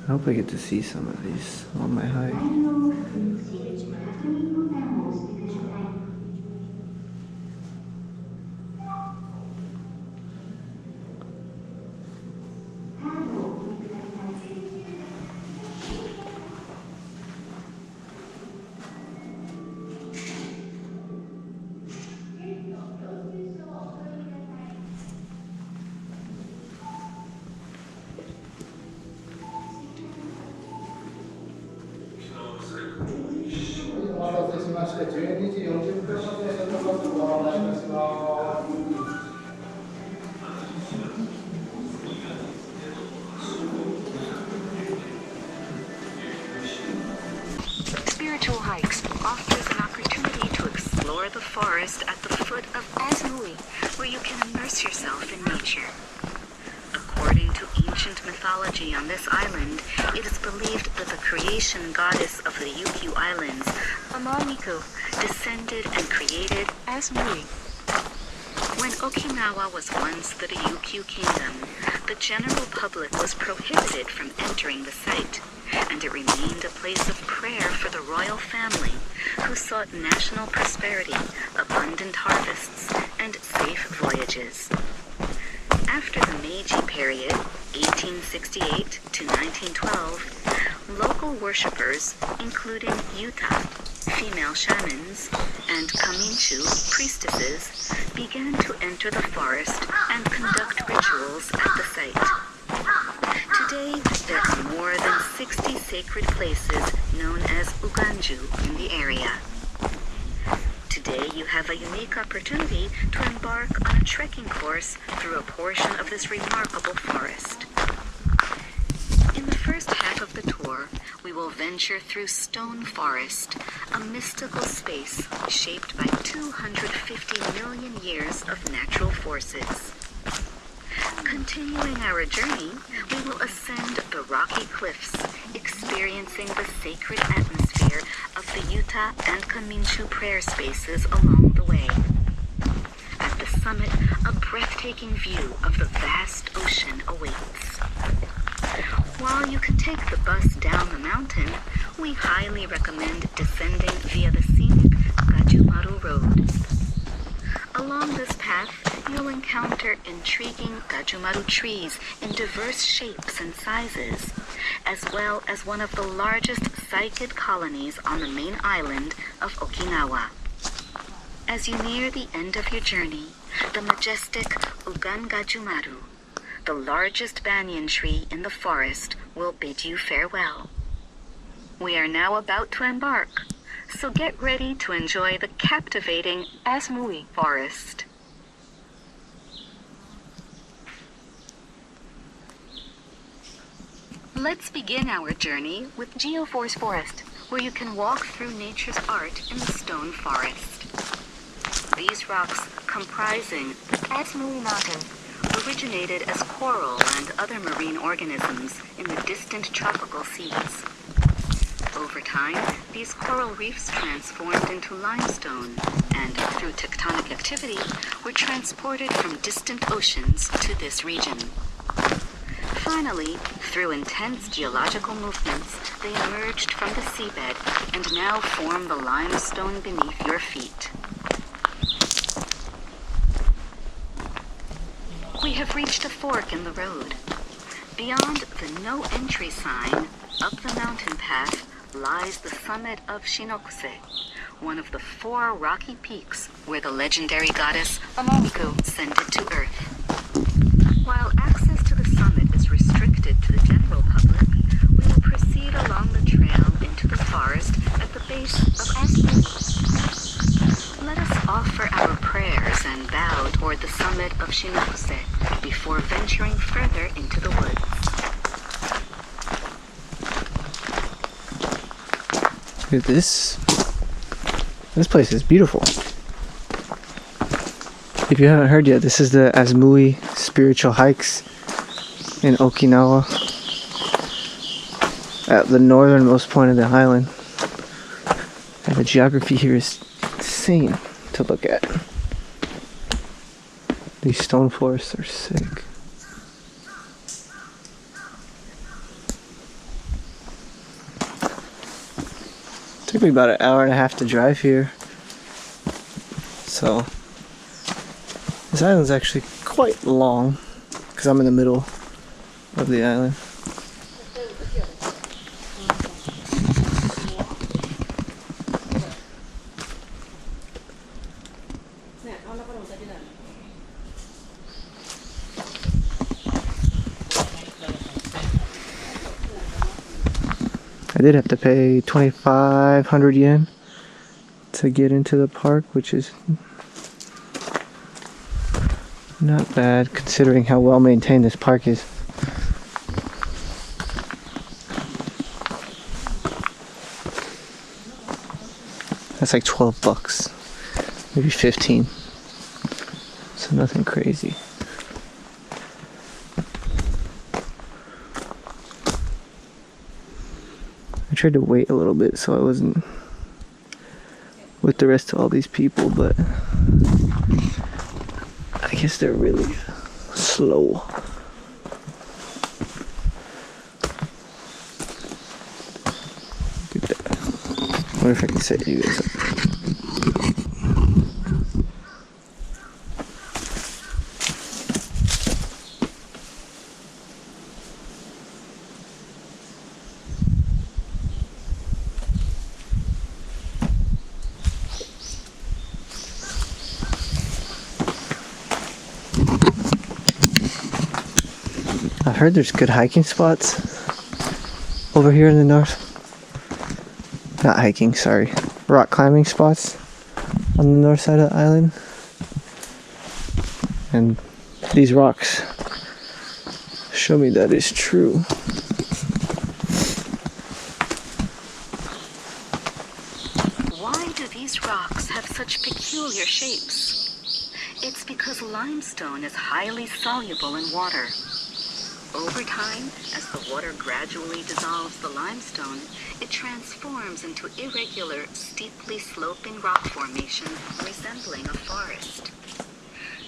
I hope I get to see some of these on my hike. Spiritual Hikes offers an opportunity to explore the forest at the foot of ASMUI, where you can immerse yourself in nature. According to ancient mythology on this island, it is believed that the creation goddess of the Ryukyu Islands, Amamiku, descended and created ASMUI. When Okinawa was once the Ryukyu Kingdom, the general public was prohibited from entering the site, and it remained a place of prayer for the royal family, who sought national prosperity, abundant harvests, and safe voyages. After the Meiji period, 1868 to 1912, local worshippers, including Yuta, female shamans, and Kaminchu, priestesses, began to enter the forest and conduct rituals at the site. Today, there are more than 60 sacred places known as Uganju in the area. Today, you have a unique opportunity to embark on a trekking course through a portion of this remarkable forest. In the first half of the tour, we will venture through Stone Forest, a mystical space shaped by 250 million years of natural forces. Continuing our journey, we will ascend the rocky cliffs, experiencing the sacred atmosphere of the Yuta and Kaminchu prayer spaces along the way. At the summit, a breathtaking view of the vast ocean awaits. While you can take the bus down the mountain, we highly recommend descending via the scenic Gajumaru Road. Along this path, you'll encounter intriguing Gajumaru trees in diverse shapes and sizes, as well as one of the largest cycad colonies on the main island of Okinawa. As you near the end of your journey, the majestic Ugan Gajumaru, the largest banyan tree in the forest, will bid you farewell. We are now about to embark, so get ready to enjoy the captivating ASMUI forest. Let's begin our journey with Geoforce Forest, where you can walk through nature's art in the stone forest. These rocks, comprising the ASMUI Mountain, originated as coral and other marine organisms in the distant tropical seas. Over time, these coral reefs transformed into limestone and, through tectonic activity, were transported from distant oceans to this region. Finally, through intense geological movements, they emerged from the seabed and now form the limestone beneath your feet. We have reached a fork in the road. Beyond the no entry sign, up the mountain path, lies the summit of Shinokuse, one of the 4 rocky peaks where the legendary goddess Amamiku ascended to Earth. While access to the summit is restricted to the general public, we will proceed along the trail into the forest at the base of ASMUI. Let us offer our prayers and bow toward the summit of Shinokuse before venturing further into the woods. Look at this. This place is beautiful. If you haven't heard yet, this is the ASMUI Spiritual Hikes in Okinawa, at the northernmost point of the island. And the geography here is insane to look at. These stone forests are sick. Took me about an hour and a half to drive here. So this island's actually quite long because I'm in the middle of the island. I did have to pay 2,500 yen to get into the park, which is not bad considering how well maintained this park is. That's like 12 bucks, maybe 15. So nothing crazy. I tried to wait a little bit so I wasn't with the rest of all these people, but I guess they're really slow. Look at that. I wonder if I can set you guys up. I've heard there's good hiking spots over here in the north. Not hiking, sorry. Rock climbing spots on the north side of the island. And these rocks show me that is true. Why do these rocks have such peculiar shapes? It's because limestone is highly soluble in water. Over time, as the water gradually dissolves the limestone, it transforms into irregular, steeply sloping rock formation resembling a forest.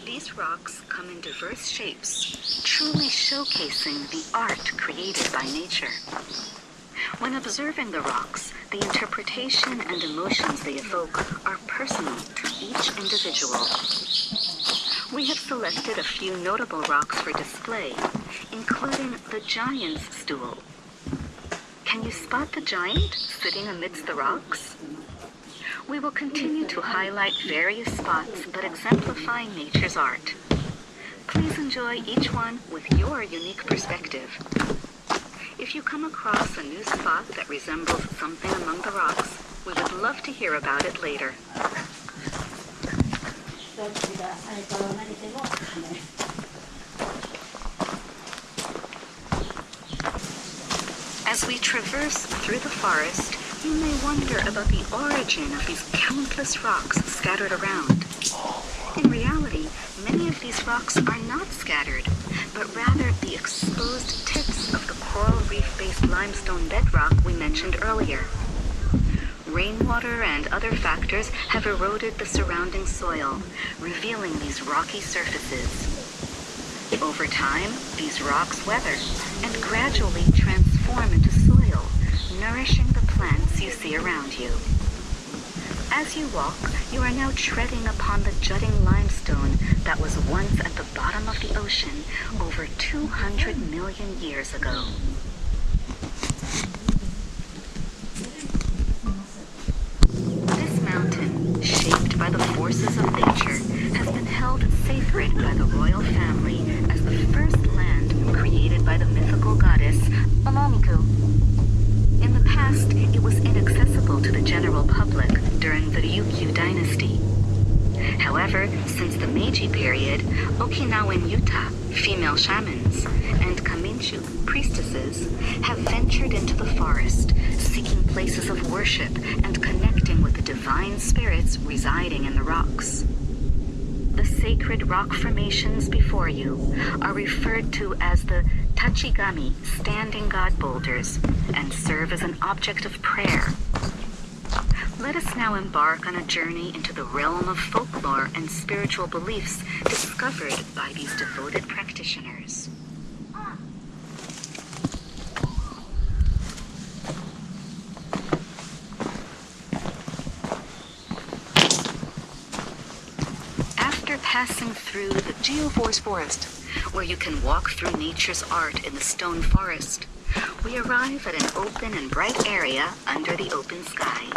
These rocks come in diverse shapes, truly showcasing the art created by nature. When observing the rocks, the interpretation and emotions they evoke are personal to each individual. We have selected a few notable rocks for display, including the Giant's Stool. Can you spot the giant sitting amidst the rocks? We will continue to highlight various spots that exemplify nature's art. Please enjoy each one with your unique perspective. If you come across a new spot that resembles something among the rocks, we would love to hear about it later. As we traverse through the forest, you may wonder about the origin of these countless rocks scattered around. In reality, many of these rocks are not scattered, but rather the exposed tips of the coral reef-based limestone bedrock we mentioned earlier. Rainwater and other factors have eroded the surrounding soil, revealing these rocky surfaces. Over time, these rocks weather and gradually transform into soil, nourishing the plants you see around you. As you walk, you are now treading upon the jutting limestone that was once at the bottom of the ocean over 200 million years ago. This mountain, shaped by the forces of nature, has been held sacred by the royal family as the first land created by the mythical goddess Amamiku. In the past, it was inaccessible to the general public during the Ryukyu dynasty. However, since the Meiji period, Okinawan Yuta, female shamans, and Kaminchu, priestesses, have ventured into the forest, seeking places of worship and connecting with the divine spirits residing in the rocks. The sacred rock formations before you are referred to as the Tachigami, standing god boulders, and serve as an object of prayer. Let us now embark on a journey into the realm of folklore and spiritual beliefs discovered by these devoted practitioners. passing through the Geoforce Forest, where you can walk through nature's art in the stone forest, we arrive at an open and bright area under the open sky.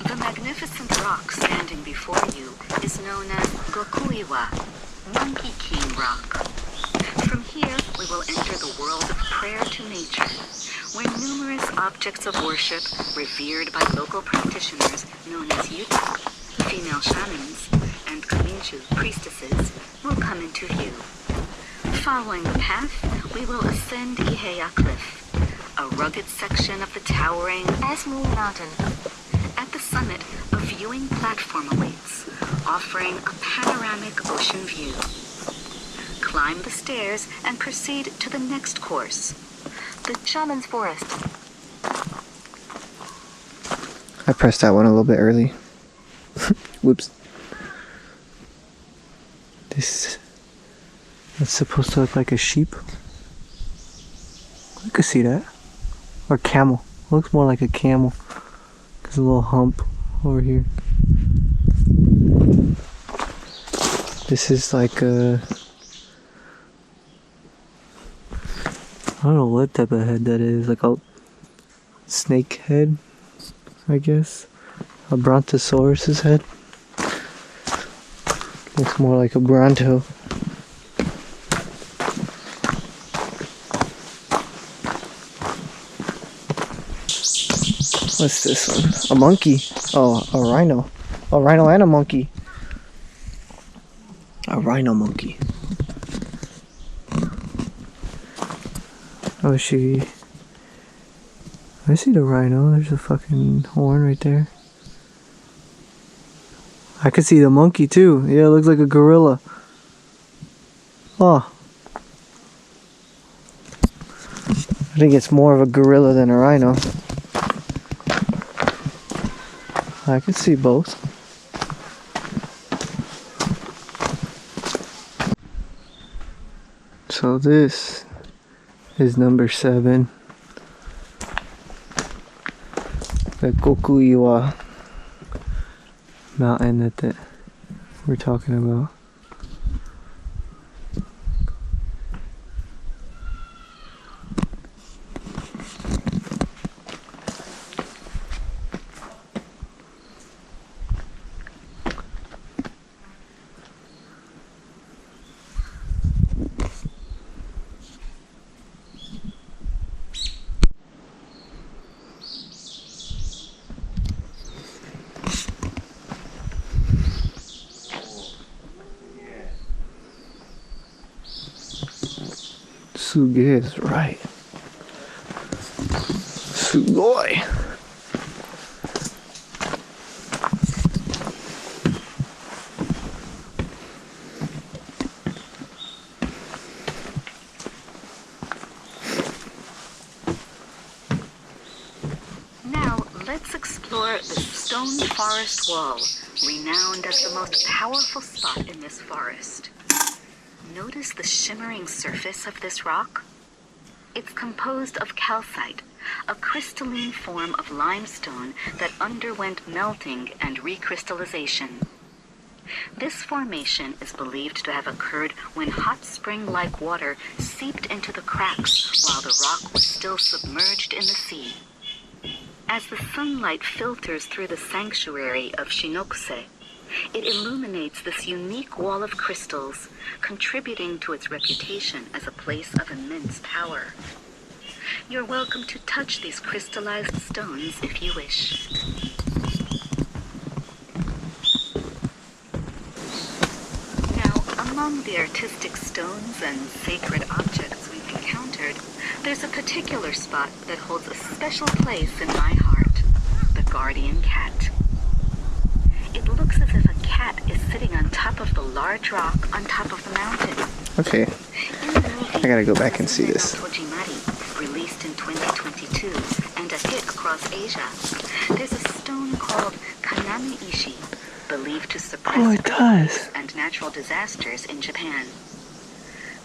The magnificent rock standing before you is known as Gokuiwa, Monkey King Rock. From here, we will enter the world of prayer to nature, where numerous objects of worship revered by local practitioners known as yuta, female shamans, and kaminchu, priestesses, will come into view. Following the path, we will ascend Iheya Cliff, a rugged section of the towering ASMUI Mountain. At the summit, a viewing platform awaits, offering a panoramic ocean view. Climb the stairs and proceed to the next course, the Shaman's Forest. I pressed that one a little bit early. Whoops. That's supposed to look like a sheep. I could see that. Or camel. It looks more like a camel. There's a little hump over here. This is like a... I don't know what type of head that is. Like a snake head, I guess. A brontosaurus's head. Looks more like a bronto. What's this one? A monkey. Oh, a rhino. A rhino and a monkey. A rhino monkey. Oh, I see the rhino. There's a fucking horn right there. I could see the monkey too. Yeah, it looks like a gorilla. Oh. I think it's more of a gorilla than a rhino. I could see both. So this is number 7. The Gokuiwa mountain that we're talking about. Suge is right. Sugoi. Now, let's explore the stone forest wall, renowned as the most powerful spot in this forest. Notice the shimmering surface of this rock? It's composed of calcite, a crystalline form of limestone that underwent melting and recrystallization. This formation is believed to have occurred when hot spring-like water seeped into the cracks while the rock was still submerged in the sea. As the sunlight filters through the sanctuary of Shinokuse, it illuminates this unique wall of crystals, contributing to its reputation as a place of immense power. You're welcome to touch these crystallized stones if you wish. Now, among the artistic stones and sacred objects we've encountered, there's a particular spot that holds a special place in my heart, the guardian cat. It looks as if a cat is sitting on top of the large rock on top of the mountain. Okay. In the movie, I gotta go back and see this. Tojimari, released in 2022 and a hit across Asia, there's a stone called Kanami Ishi, believed to suppress earthquakes and natural disasters in Japan.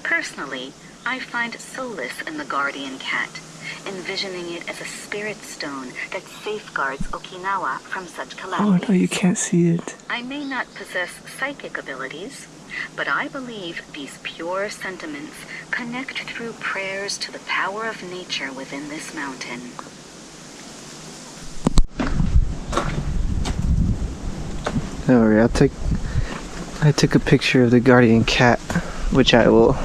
Personally, I find solace in the guardian cat envisioning it as a spirit stone that safeguards Okinawa from such Oh calamities. no, you can't see it. I may not possess psychic abilities, but I believe these pure sentiments connect through prayers to the power of nature within this mountain. Don't worry, I took a picture of the guardian cat, which I will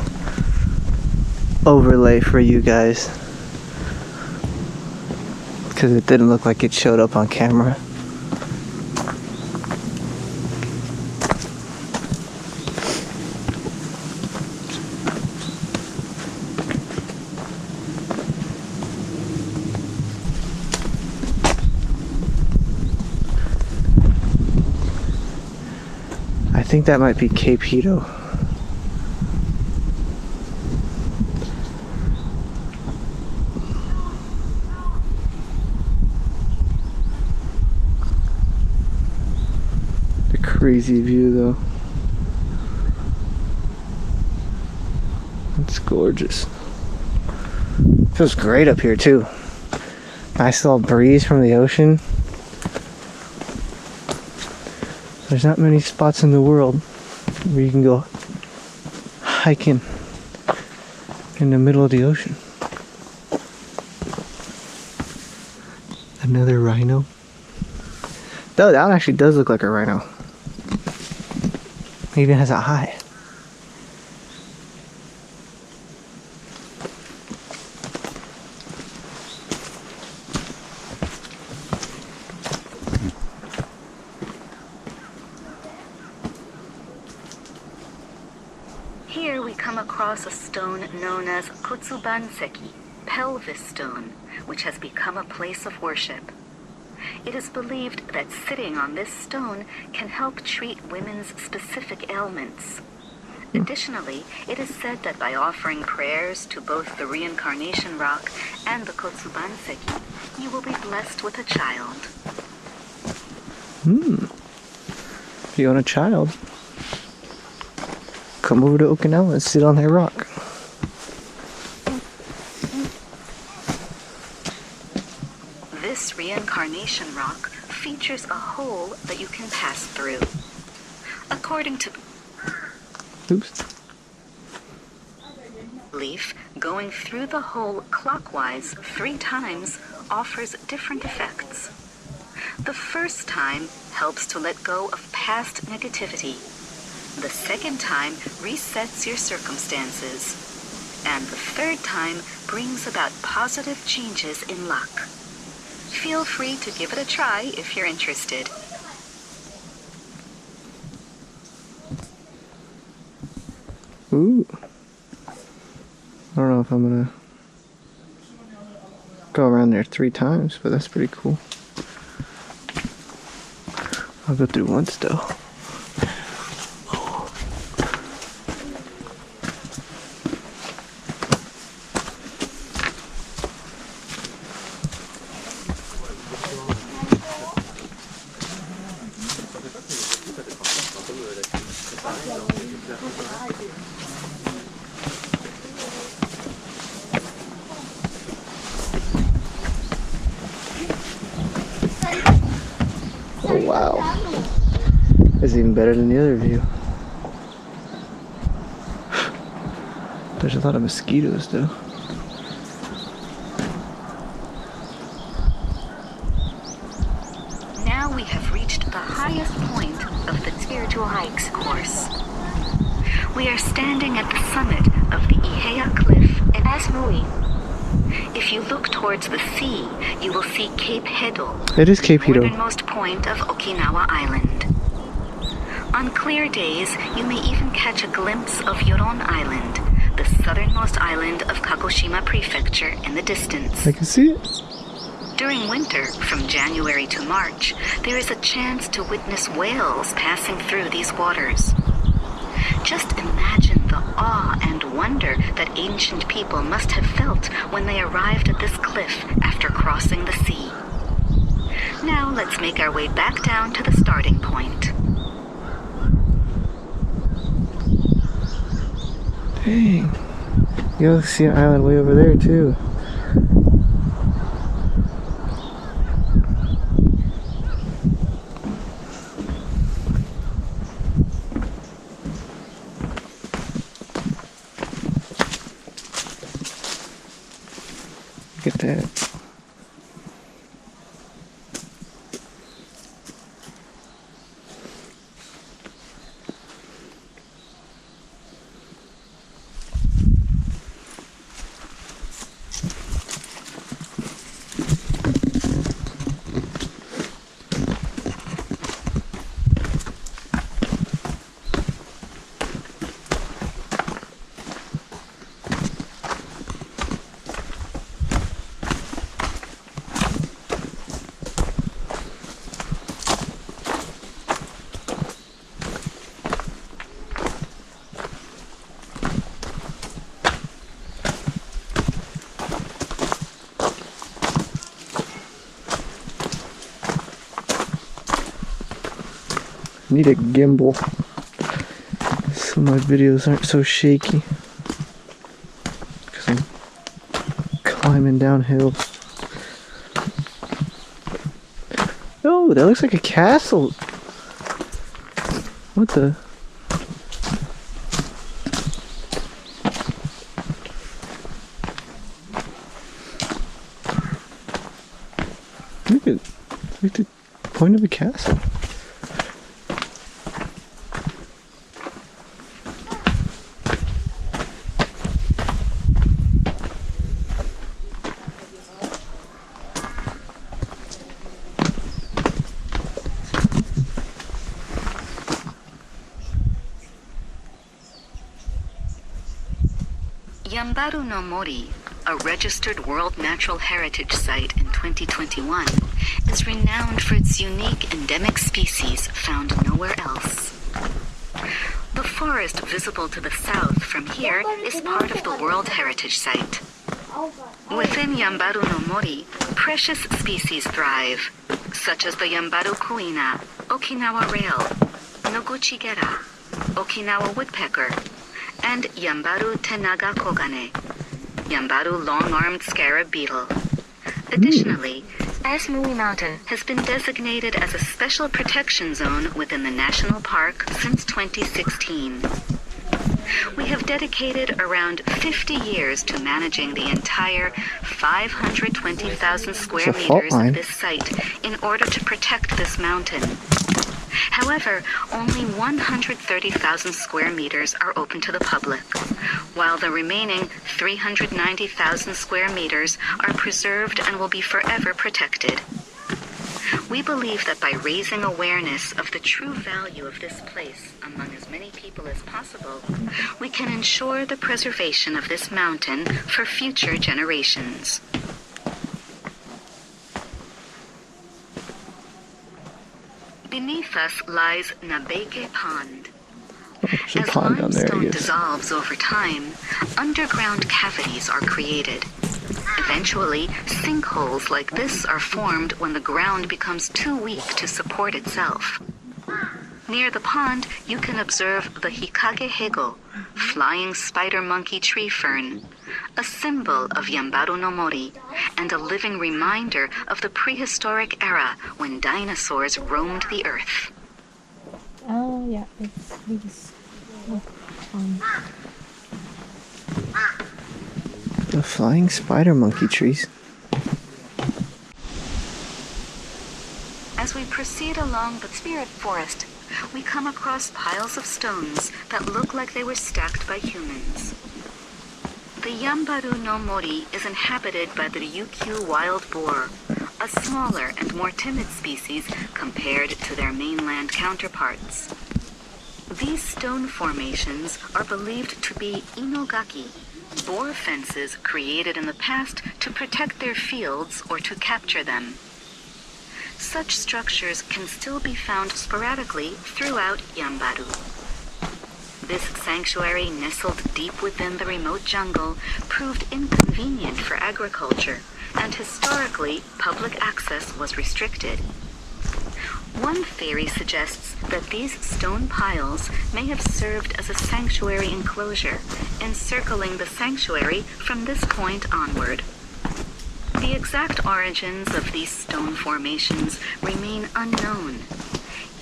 overlay for you guys, because it didn't look like it showed up on camera. I think that might be Cape Hito. The crazy view though. It's gorgeous. Feels great up here too. Nice little breeze from the ocean. There's not many spots in the world where you can go hiking in the middle of the ocean. Another rhino. Oh, that one actually does look like a rhino. It even has a eye. Here we come across a stone known as Kotsubanseki, pelvis stone, which has become a place of worship. It is believed that sitting on this stone can help treat women's specific ailments. Additionally, it is said that by offering prayers to both the reincarnation rock and the Kotsubanseki, you will be blessed with a child. If you want a child, come over to Okinawa and sit on that rock. This reincarnation rock features a hole that you can pass through. According to Oops. belief, going through the hole clockwise 3 times offers different effects. The first time helps to let go of past negativity. The second time resets your circumstances. And the third time brings about positive changes in luck. Feel free to give it a try if you're interested. Ooh. I don't know if I'm gonna go around there 3 times, but that's pretty cool. I'll go through once though. Oh wow. It's even better than the other view. There's a lot of mosquitoes though. Now we have reached the highest point of the Spiritual Hikes course. We are standing at the summit of the Ihea Cliff in ASMUI. If you look towards the sea, you will see Cape Hedo, It is Cape the Hito. northernmost point of Okinawa Island. On clear days, you may even catch a glimpse of Yoron Island, the southernmost island of Kagoshima Prefecture in the distance. I can see it. During winter, from January to March, there is a chance to witness whales passing through these waters. Just imagine the awe and wonder that ancient people must have felt when they arrived at this cliff after crossing the sea. Now let's make our way back down to the starting point. Dang. You'll see an island way over there too. Need a gimbal so my videos aren't so shaky. Because I'm climbing downhill. Oh, that looks like a castle. What the? Look at the point of a castle. Yambaru no Mori, a registered World Natural Heritage Site in 2021, is renowned for its unique endemic species found nowhere else. The forest visible to the south from here is part of the World Heritage Site. Within Yambaru no Mori, precious species thrive, such as the Yambaru kuina, Okinawa rail, Noguchigera, Okinawa woodpecker, and Yambaru tenaga kogane, Yambaru long-armed scarab beetle. Additionally, ASMUI Mountain has been designated as a special protection zone within the national park since 2016. We have dedicated around 50 years to managing the entire 520,000 square meters of this site in order to protect this mountain. However, only 130,000 square meters are open to the public, while the remaining 390,000 square meters are preserved and will be forever protected. We believe that by raising awareness of the true value of this place among as many people as possible, we can ensure the preservation of this mountain for future generations. Beneath us lies Nabeke Pond. There's a As pond down there, I limestone guess. dissolves over time, underground cavities are created. Eventually, sinkholes like this are formed when the ground becomes too weak to support itself. Near the pond, you can observe the Hikage Hego, flying spider monkey tree fern, a symbol of Yambaru no Mori, and a living reminder of the prehistoric era when dinosaurs roamed the earth. Oh yeah, it's these. The flying spider monkey trees. As we proceed along the spirit forest, we come across piles of stones that look like they were stacked by humans. The Yambaru no Mori is inhabited by the Ryukyu wild boar, a smaller and more timid species compared to their mainland counterparts. These stone formations are believed to be inogaki, boar fences created in the past to protect their fields or to capture them. Such structures can still be found sporadically throughout Yambaru. This sanctuary, nestled deep within the remote jungle, proved inconvenient for agriculture, and historically, public access was restricted. One theory suggests that these stone piles may have served as a sanctuary enclosure, encircling the sanctuary from this point onward. The exact origins of these stone formations remain unknown,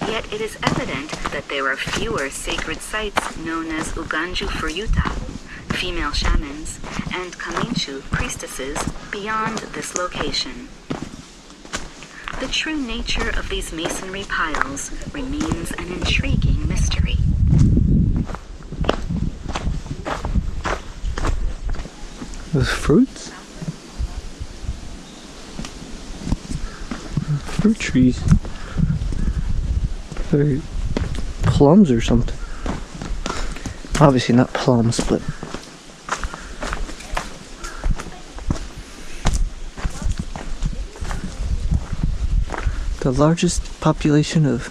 yet it is evident that there are fewer sacred sites known as Uganju Furyuta, female shamans, and Kaminchu priestesses beyond this location. The true nature of these masonry piles remains an intriguing mystery. Those fruits? Fruit trees. They're plums or something. Obviously not plums, but the largest population of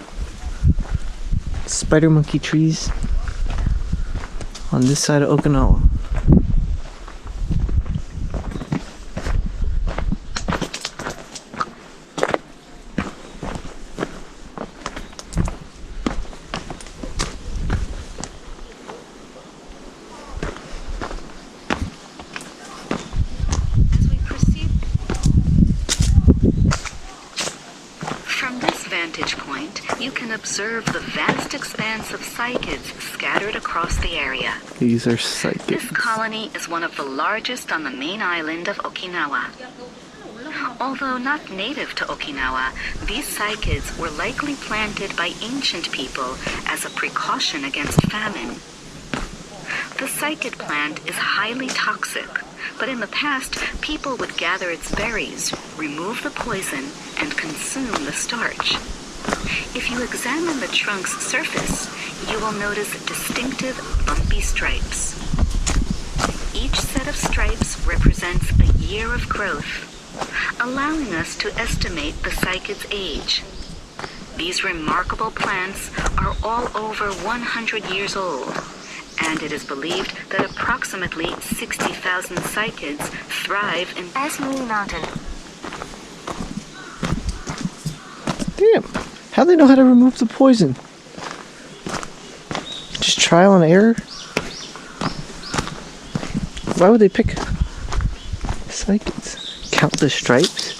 spider monkey trees on this side of Okinawa. can observe the vast expanse of cycads scattered across the area. These are This psychics. colony is one of the largest on the main island of Okinawa. Although not native to Okinawa, these cycads were likely planted by ancient people as a precaution against famine. The cycad plant is highly toxic, but in the past, people would gather its berries, remove the poison, and consume the starch. If you examine the trunk's surface, you will notice distinctive bumpy stripes. Each set of stripes represents a year of growth, allowing us to estimate the cycad's age. These remarkable plants are all over 100 years old, and it is believed that approximately 60,000 cycads thrive in ASMUI Mountain. Damn. How do they know how to remove the poison? Just trial and error? Why would they pick cycads? Count the stripes?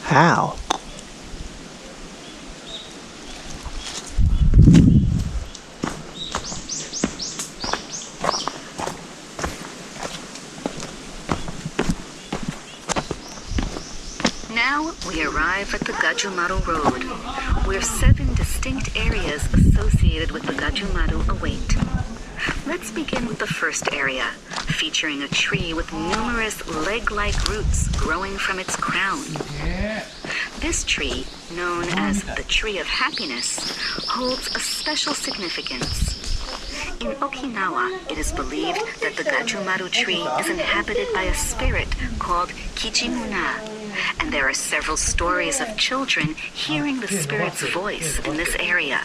How? Now we arrive at the Gajumaru Road, where 7 distinct areas associated with the Gajumaru await. Let's begin with the first area, featuring a tree with numerous leg-like roots growing from its crown. This tree, known as the Tree of Happiness, holds a special significance. In Okinawa, it is believed that the Gajumaru tree is inhabited by a spirit called Kijimuna, and there are several stories of children hearing the spirit's voice in this area.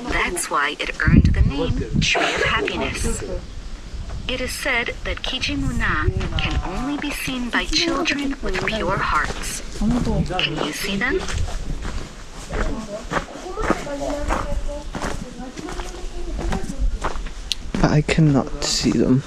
That's why it earned the name Tree of Happiness. It is said that Kijimuna can only be seen by children with pure hearts. Can you see them? I cannot see them.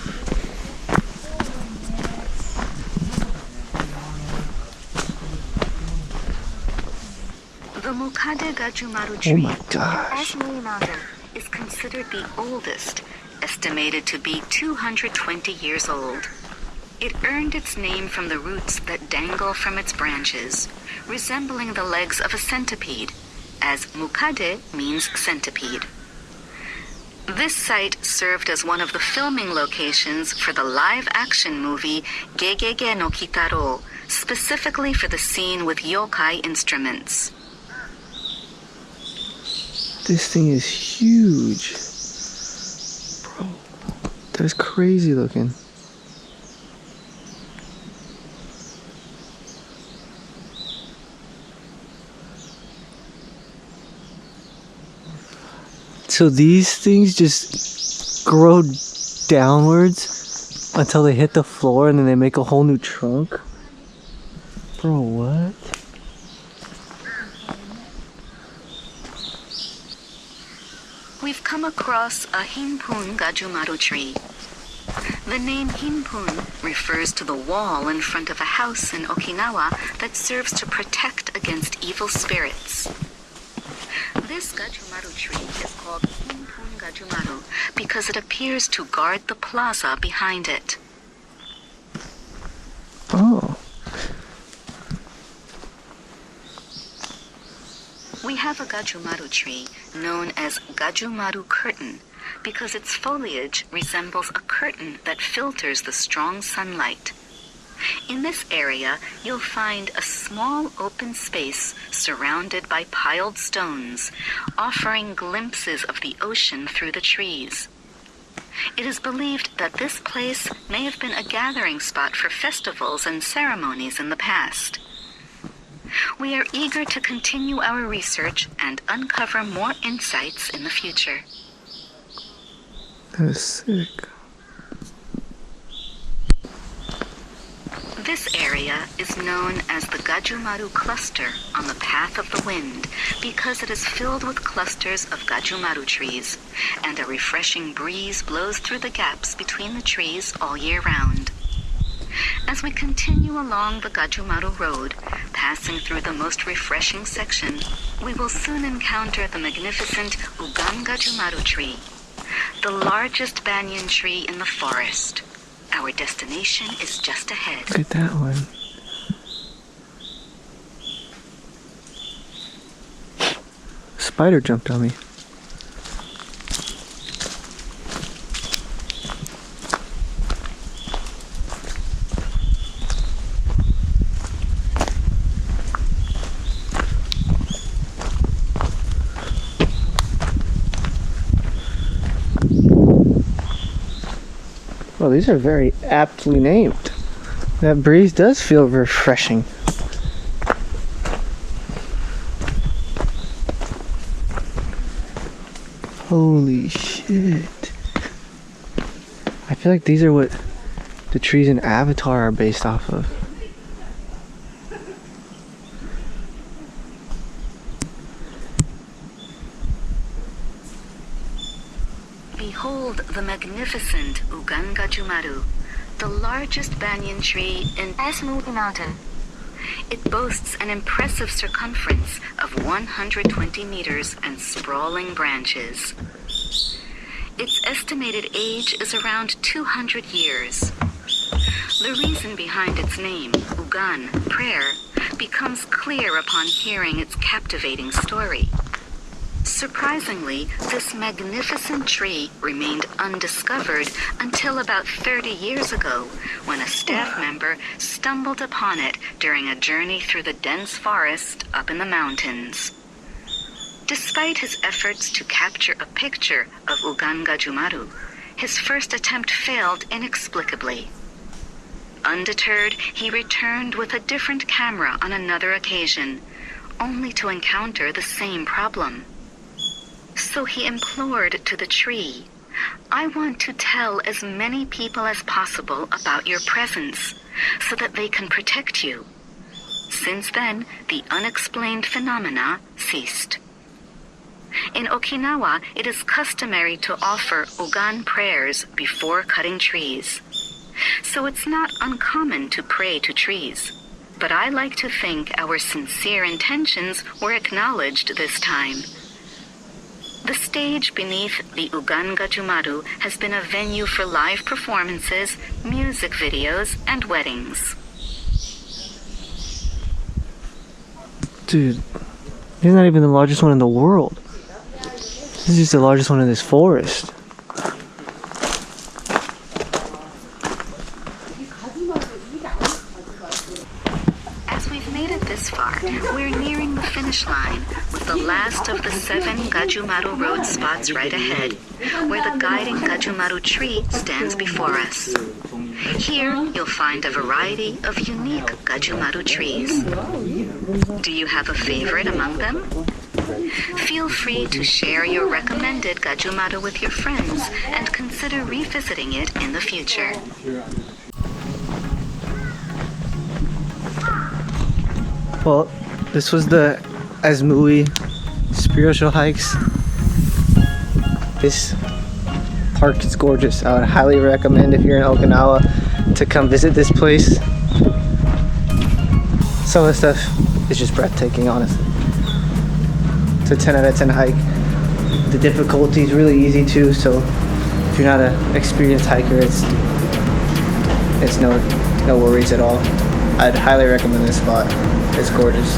The Mukade Gajumaru Oh tree my gosh. in ASMUI Mountain is considered the oldest, estimated to be 220 years old. It earned its name from the roots that dangle from its branches, resembling the legs of a centipede, as Mukade means centipede. This site served as one of the filming locations for the live-action movie Gegege no Kitaro, specifically for the scene with yokai instruments. This thing is huge. Bro, that's crazy looking. So these things just grow downwards until they hit the floor and then they make a whole new trunk? Bro, what? We've come across a Hinpun Gajumaru tree. The name Hinpun refers to the wall in front of a house in Okinawa that serves to protect against evil spirits. This Gajumaru tree is called Hinpun Gajumaru because it appears to guard the plaza behind it. Oh. We have a Gajumaru tree known as Gajumaru curtain because its foliage resembles a curtain that filters the strong sunlight. In this area, you'll find a small open space surrounded by piled stones, offering glimpses of the ocean through the trees. It is believed that this place may have been a gathering spot for festivals and ceremonies in the past. We are eager to continue our research and uncover more insights in the future. That is sick. This area is known as the Gajumaru cluster on the path of the wind because it is filled with clusters of Gajumaru trees, and a refreshing breeze blows through the gaps between the trees all year round. As we continue along the Gajumaru Road, passing through the most refreshing section, we will soon encounter the magnificent Ugan Gajumaru tree, the largest banyan tree in the forest. Our destination is just ahead. Look at that one. Spider jumped on me. Well, these are very aptly named. That breeze does feel refreshing. Holy shit. I feel like these are what the trees in Avatar are based off of. Behold the magnificent Ugan Gajumaru, the largest banyan tree in ASMUI Mountain. It boasts an impressive circumference of 120 meters and sprawling branches. Its estimated age is around 200 years. The reason behind its name, Ugan, prayer, becomes clear upon hearing its captivating story. Surprisingly, this magnificent tree remained undiscovered until about 30 years ago, when a staff member stumbled upon it during a journey through the dense forest up in the mountains. Despite his efforts to capture a picture of Ugan Gajumaru, his first attempt failed inexplicably. Undeterred, he returned with a different camera on another occasion, only to encounter the same problem. So he implored to the tree, "I want to tell as many people as possible about your presence, so that they can protect you." Since then, the unexplained phenomena ceased. In Okinawa, it is customary to offer Ugan prayers before cutting trees. So it's not uncommon to pray to trees. But I like to think our sincere intentions were acknowledged this time. The stage beneath the Ugan Gajumaru has been a venue for live performances, music videos, and weddings. Dude, he's not even the largest one in the world. This is just the largest one in this forest. As we've made it this far, we're nearing the finish line, with the last of the 7 Gajumaru road spots right ahead, where the guiding Gajumaru tree stands before us. Here, you'll find a variety of unique Gajumaru trees. Do you have a favorite among them? Feel free to share your recommended Gajumaru with your friends and consider revisiting it in the future. Well, this was the ASMUI Spiritual Hikes. This park is gorgeous. I would highly recommend, if you're in Okinawa, to come visit this place. Some of the stuff is just breathtaking, honestly. It's a 10 out of 10 hike. The difficulty is really easy too, so if you're not an experienced hiker, it's no worries at all. I'd highly recommend this spot. It's gorgeous.